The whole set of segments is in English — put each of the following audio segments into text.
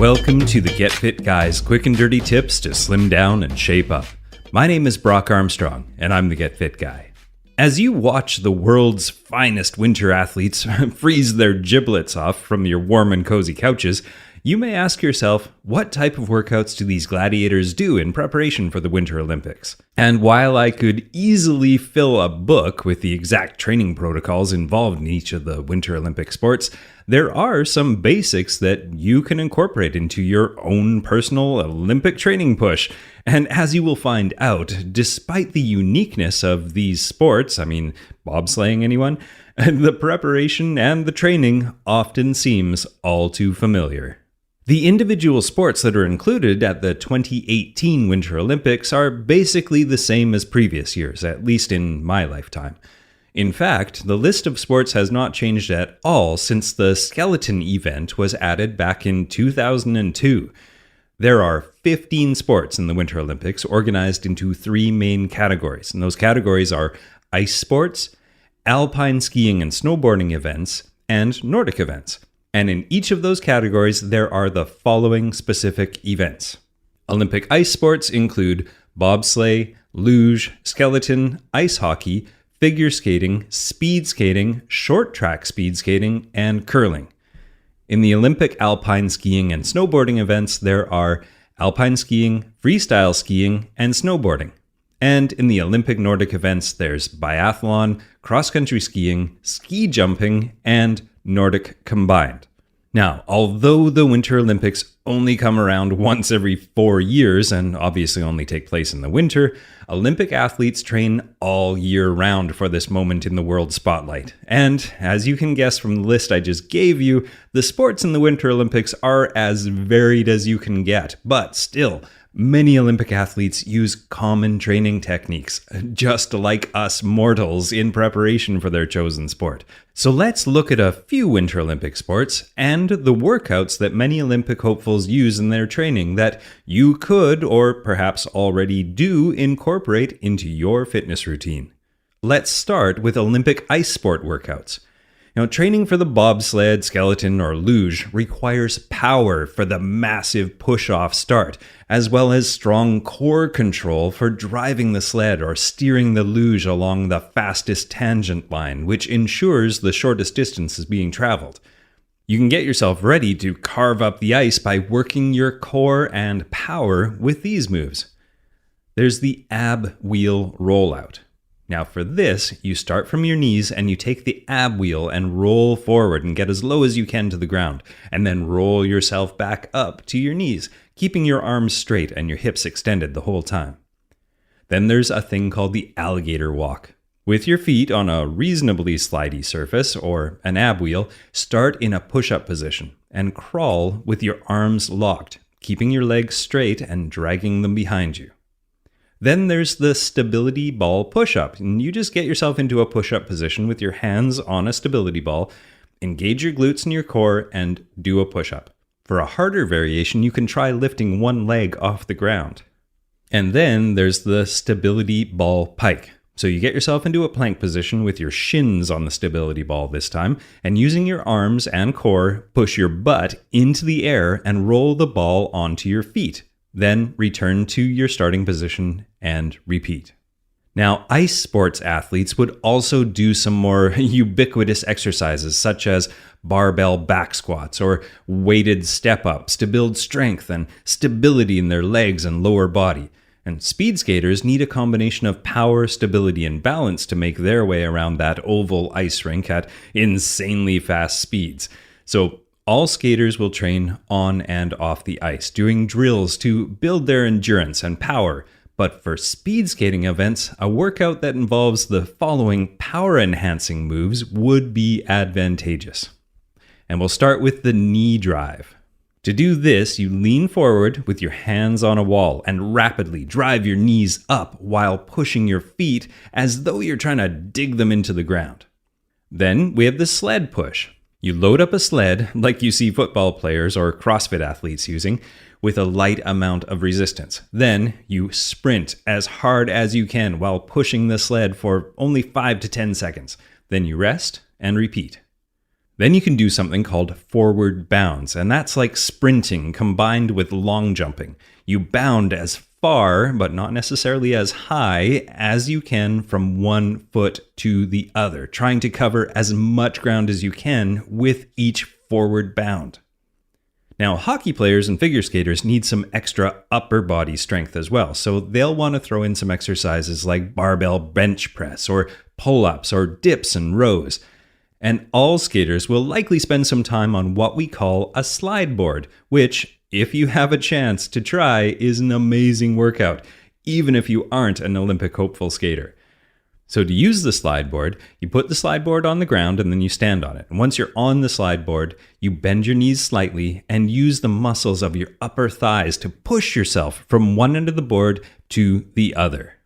Welcome to the Get Fit Guys quick and dirty tips to slim down and shape up. My name is Brock Armstrong, and I'm the Get Fit Guy. As you watch the world's finest winter athletes freeze their giblets off from your warm and cozy couches, you may ask yourself, what type of workouts do these gladiators do in preparation for the Winter Olympics? And while I could easily fill a book with the exact training protocols involved in each of the Winter Olympic sports, there are some basics that you can incorporate into your own personal Olympic training push. And as you will find out, despite the uniqueness of these sports, bobsleighing anyone? The preparation and the training often seems all too familiar. The individual sports that are included at the 2018 Winter Olympics are basically the same as previous years, at least in my lifetime. In fact, the list of sports has not changed at all since the skeleton event was added back in 2002. There are 15 sports in the Winter Olympics organized into three main categories, and those categories are ice sports, alpine skiing and snowboarding events, and Nordic events. And in each of those categories, there are the following specific events. Olympic ice sports include bobsleigh, luge, skeleton, ice hockey, figure skating, speed skating, short track speed skating, and curling. In the Olympic alpine skiing and snowboarding events, there are alpine skiing, freestyle skiing, and snowboarding. And in the Olympic Nordic events, there's biathlon, cross-country skiing, ski jumping, and Nordic combined. Now, although the Winter Olympics only come around once every 4 years and obviously only take place in the winter, Olympic athletes train all year round for this moment in the world spotlight. And as you can guess from the list I just gave you, the sports in the Winter Olympics are as varied as you can get, but still, many Olympic athletes use common training techniques, just like us mortals, in preparation for their chosen sport. So let's look at a few Winter Olympic sports and the workouts that many Olympic hopefuls use in their training that you could, or perhaps already do, incorporate into your fitness routine. Let's start with Olympic ice sport workouts. Now, training for the bobsled, skeleton, or luge requires power for the massive push-off start, as well as strong core control for driving the sled or steering the luge along the fastest tangent line, which ensures the shortest distance is being traveled. You can get yourself ready to carve up the ice by working your core and power with these moves. There's the ab wheel rollout. Now for this, you start from your knees and you take the ab wheel and roll forward and get as low as you can to the ground, and then roll yourself back up to your knees, keeping your arms straight and your hips extended the whole time. Then there's a thing called the alligator walk. With your feet on a reasonably slidey surface, or an ab wheel, start in a push-up position and crawl with your arms locked, keeping your legs straight and dragging them behind you. Then there's the stability ball push-up, and you just get yourself into a push-up position with your hands on a stability ball, engage your glutes and your core, and do a push-up. For a harder variation, you can try lifting one leg off the ground. And then there's the stability ball pike. So you get yourself into a plank position with your shins on the stability ball this time, and using your arms and core, push your butt into the air and roll the ball onto your feet. Then return to your starting position and repeat. Now, ice sports athletes would also do some more ubiquitous exercises such as barbell back squats or weighted step-ups to build strength and stability in their legs and lower body. And speed skaters need a combination of power, stability, and balance to make their way around that oval ice rink at insanely fast speeds. So all skaters will train on and off the ice, doing drills to build their endurance and power. But for speed skating events, a workout that involves the following power-enhancing moves would be advantageous. And we'll start with the knee drive. To do this, you lean forward with your hands on a wall and rapidly drive your knees up while pushing your feet as though you're trying to dig them into the ground. Then we have the sled push. You load up a sled, like you see football players or CrossFit athletes using, with a light amount of resistance. Then you sprint as hard as you can while pushing the sled for only 5 to 10 seconds. Then you rest and repeat. Then you can do something called forward bounds, and that's like sprinting combined with long jumping. You bound as far, but not necessarily as high, as you can from one foot to the other, trying to cover as much ground as you can with each forward bound. Now, hockey players and figure skaters need some extra upper body strength as well, so they'll want to throw in some exercises like barbell bench press or pull-ups or dips and rows. And all skaters will likely spend some time on what we call a slide board, which, if you have a chance to try, is an amazing workout, even if you aren't an Olympic hopeful skater. So to use the slide board, you put the slide board on the ground and then you stand on it. And once you're on the slide board, you bend your knees slightly and use the muscles of your upper thighs to push yourself from one end of the board to the other.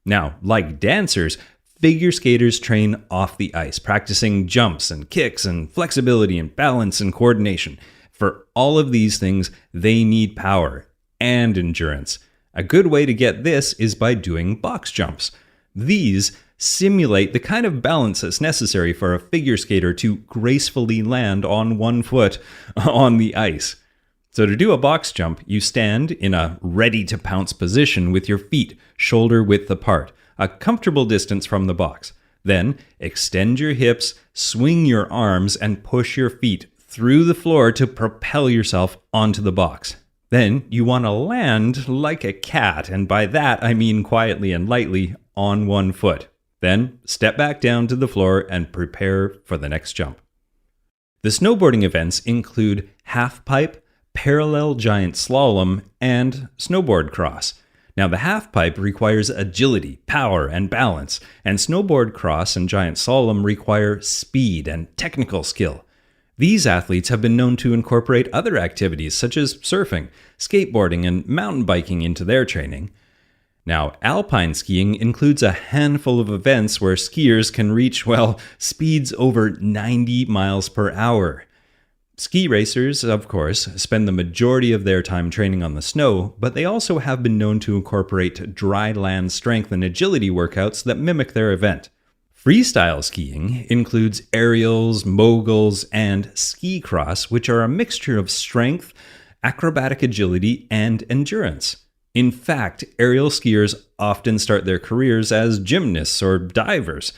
Now, like dancers, figure skaters train off the ice, practicing jumps and kicks and flexibility and balance and coordination. For all of these things, they need power and endurance. A good way to get this is by doing box jumps. These simulate the kind of balance that's necessary for a figure skater to gracefully land on one foot on the ice. So to do a box jump, you stand in a ready-to-pounce position with your feet shoulder width apart, a comfortable distance from the box. Then extend your hips, swing your arms, and push your feet through the floor to propel yourself onto the box. Then you want to land like a cat, and by that I mean quietly and lightly on one foot. Then step back down to the floor and prepare for the next jump. The snowboarding events include half pipe, parallel giant slalom, and snowboard cross. Now, the half pipe requires agility, power, and balance, and snowboard cross and giant slalom require speed and technical skill. These athletes have been known to incorporate other activities such as surfing, skateboarding, and mountain biking into their training. Now, alpine skiing includes a handful of events where skiers can reach, speeds over 90 miles per hour. Ski racers, of course, spend the majority of their time training on the snow, but they also have been known to incorporate dry land strength and agility workouts that mimic their event. Freestyle skiing includes aerials, moguls, and ski cross, which are a mixture of strength, acrobatic agility, and endurance. In fact, aerial skiers often start their careers as gymnasts or divers.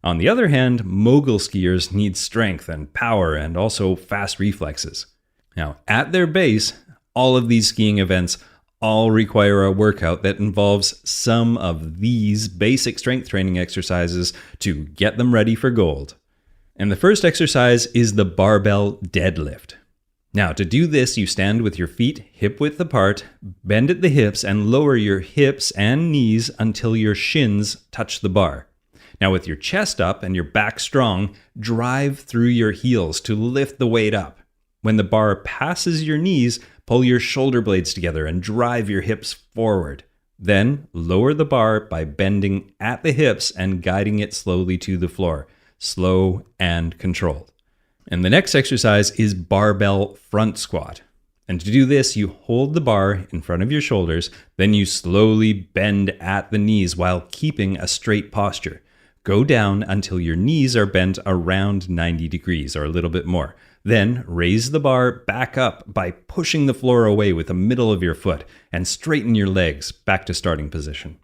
On the other hand, mogul skiers need strength and power and also fast reflexes. Now, at their base, all of these skiing events all require a workout that involves some of these basic strength training exercises to get them ready for gold. And the first exercise is the barbell deadlift. Now, to do this, you stand with your feet hip-width apart, bend at the hips, and lower your hips and knees until your shins touch the bar. Now, with your chest up and your back strong, drive through your heels to lift the weight up. When the bar passes your knees, pull your shoulder blades together and drive your hips forward. Then, lower the bar by bending at the hips and guiding it slowly to the floor, slow and controlled. And the next exercise is barbell front squat. And to do this, you hold the bar in front of your shoulders, then you slowly bend at the knees while keeping a straight posture. Go down until your knees are bent around 90 degrees or a little bit more. Then raise the bar back up by pushing the floor away with the middle of your foot and straighten your legs back to starting position.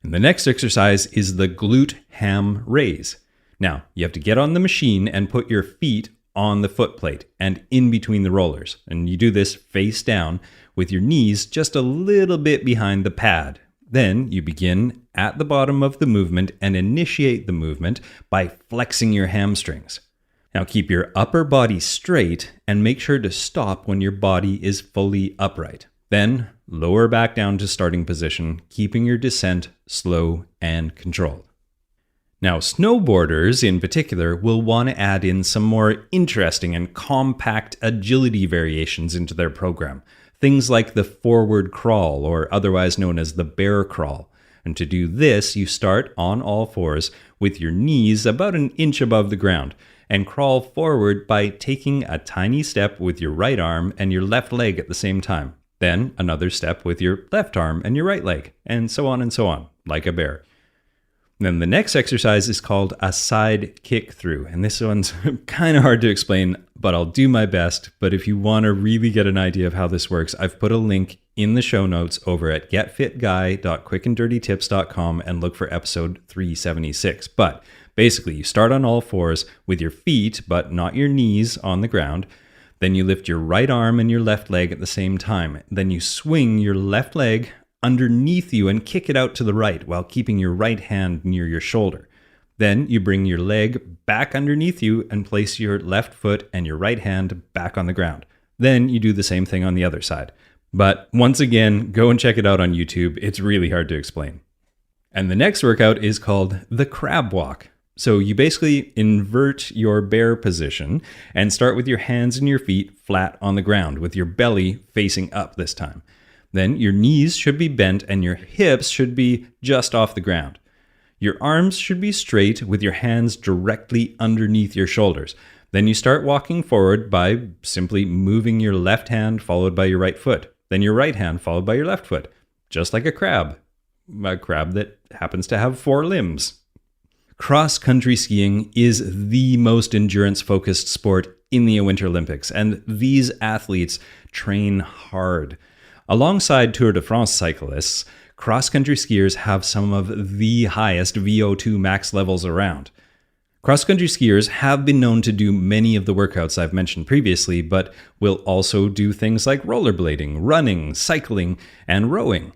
And the next exercise is the glute ham raise. Now, you have to get on the machine and put your feet on the foot plate and in between the rollers. And you do this face down with your knees just a little bit behind the pad. Then you begin at the bottom of the movement and initiate the movement by flexing your hamstrings. Now keep your upper body straight and make sure to stop when your body is fully upright. Then lower back down to starting position, keeping your descent slow and controlled. Now, snowboarders in particular will want to add in some more interesting and compact agility variations into their program. Things like the forward crawl, or otherwise known as the bear crawl. And to do this, you start on all fours with your knees about an inch above the ground and crawl forward by taking a tiny step with your right arm and your left leg at the same time. Then another step with your left arm and your right leg, and so on, like a bear. Then the next exercise is called a side kick through. And this one's kind of hard to explain, but I'll do my best. But if you want to really get an idea of how this works, I've put a link in the show notes over at getfitguy.quickanddirtytips.com and look for episode 376. But basically, you start on all fours with your feet, but not your knees, on the ground. Then you lift your right arm and your left leg at the same time. Then you swing your left leg underneath you and kick it out to the right while keeping your right hand near your shoulder. Then you bring your leg back underneath you and place your left foot and your right hand back on the ground. Then you do the same thing on the other side. But once again, go and check it out on YouTube. It's really hard to explain. And the next workout is called the crab walk. So you basically invert your bear position and start with your hands and your feet flat on the ground with your belly facing up this time. Then your knees should be bent and your hips should be just off the ground. Your arms should be straight with your hands directly underneath your shoulders. Then you start walking forward by simply moving your left hand followed by your right foot. Then your right hand followed by your left foot, just like a crab that happens to have 4 limbs. Cross-country skiing is the most endurance-focused sport in the Winter Olympics, and these athletes train hard. Alongside Tour de France cyclists, cross-country skiers have some of the highest VO2 max levels around. Cross-country skiers have been known to do many of the workouts I've mentioned previously, but will also do things like rollerblading, running, cycling, and rowing.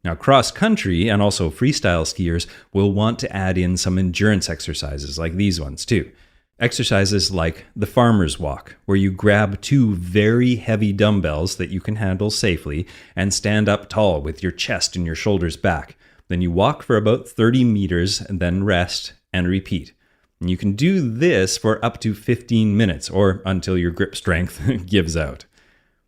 Now, cross-country and also freestyle skiers will want to add in some endurance exercises like these ones too. Exercises like the farmer's walk, where you grab 2 very heavy dumbbells that you can handle safely and stand up tall with your chest and your shoulders back. Then you walk for about 30 meters and then rest and repeat. And you can do this for up to 15 minutes or until your grip strength gives out.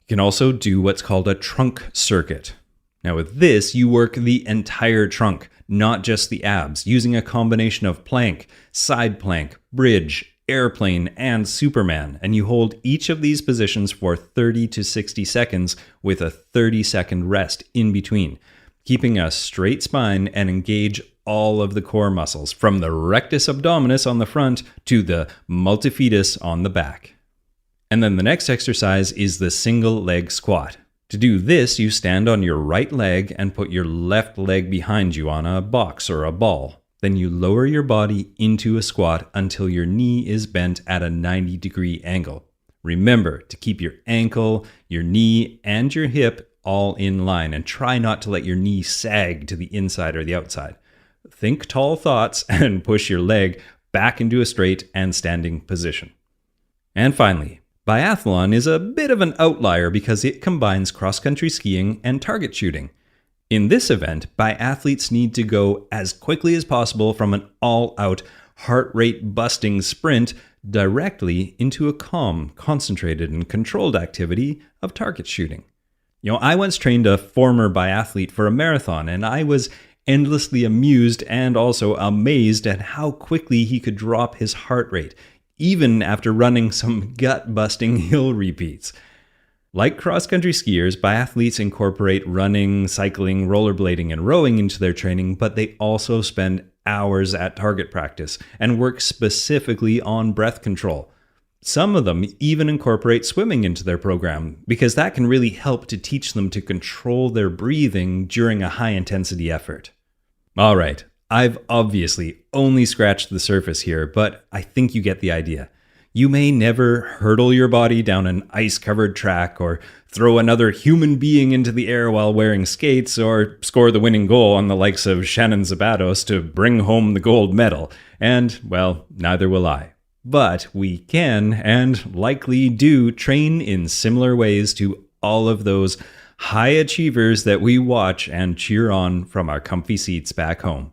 You can also do what's called a trunk circuit. Now with this, you work the entire trunk, not just the abs, using a combination of plank, side plank, bridge, airplane, and Superman, and you hold each of these positions for 30 to 60 seconds with a 30-second rest in between, keeping a straight spine and engage all of the core muscles, from the rectus abdominis on the front to the multifidus on the back. And then the next exercise is the single leg squat. To do this, you stand on your right leg and put your left leg behind you on a box or a ball. Then you lower your body into a squat until your knee is bent at a 90-degree angle. Remember to keep your ankle, your knee, and your hip all in line, and try not to let your knee sag to the inside or the outside. Think tall thoughts and push your leg back into a straight and standing position. And finally, biathlon is a bit of an outlier because it combines cross-country skiing and target shooting. In this event, biathletes need to go as quickly as possible from an all-out, heart rate busting sprint directly into a calm, concentrated, and controlled activity of target shooting. I once trained a former biathlete for a marathon, and I was endlessly amused and also amazed at how quickly he could drop his heart rate, even after running some gut-busting hill repeats. Like cross-country skiers, biathletes incorporate running, cycling, rollerblading, and rowing into their training, but they also spend hours at target practice and work specifically on breath control. Some of them even incorporate swimming into their program because that can really help to teach them to control their breathing during a high-intensity effort. All right, I've obviously only scratched the surface here, but I think you get the idea. You may never hurtle your body down an ice-covered track or throw another human being into the air while wearing skates or score the winning goal on the likes of Shannon Zabatos to bring home the gold medal. And, well, neither will I. But we can, and likely do, train in similar ways to all of those high achievers that we watch and cheer on from our comfy seats back home.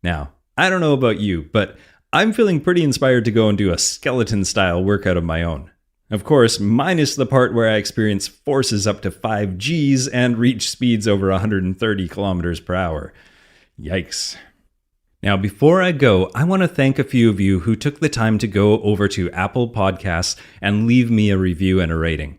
Now, I don't know about you, but I'm feeling pretty inspired to go and do a skeleton-style workout of my own. Of course, minus the part where I experience forces up to 5 Gs and reach speeds over 130 kilometers per hour. Yikes. Now, before I go, I want to thank a few of you who took the time to go over to Apple Podcasts and leave me a review and a rating.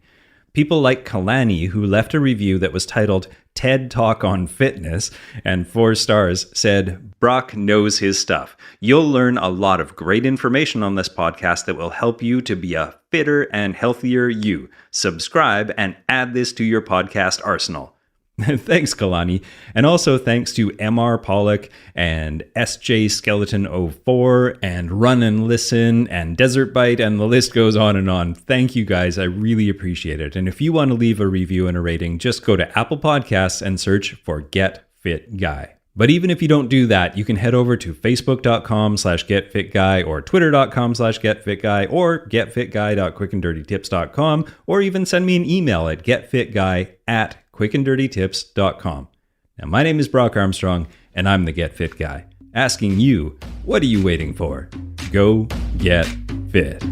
People like Kalani, who left a review that was titled TED Talk on Fitness, and 4 stars, said, Brock knows his stuff. You'll learn a lot of great information on this podcast that will help you to be a fitter and healthier you. Subscribe and add this to your podcast arsenal. Thanks, Kalani. And also thanks to MR Pollock and SJ Skeleton 04 and Run and Listen and Desert Bite, and the list goes on and on. Thank you guys. I really appreciate it. And if you want to leave a review and a rating, just go to Apple Podcasts and search for Get Fit Guy. But even if you don't do that, you can head over to facebook.com/getfitguy or twitter.com/getfitguy or getfitguy.quickanddirtytips.com, or even send me an email at getfitguy@quickanddirtytips.com. Now, my name is Brock Armstrong, and I'm the Get Fit Guy, asking you, what are you waiting for? Go get fit.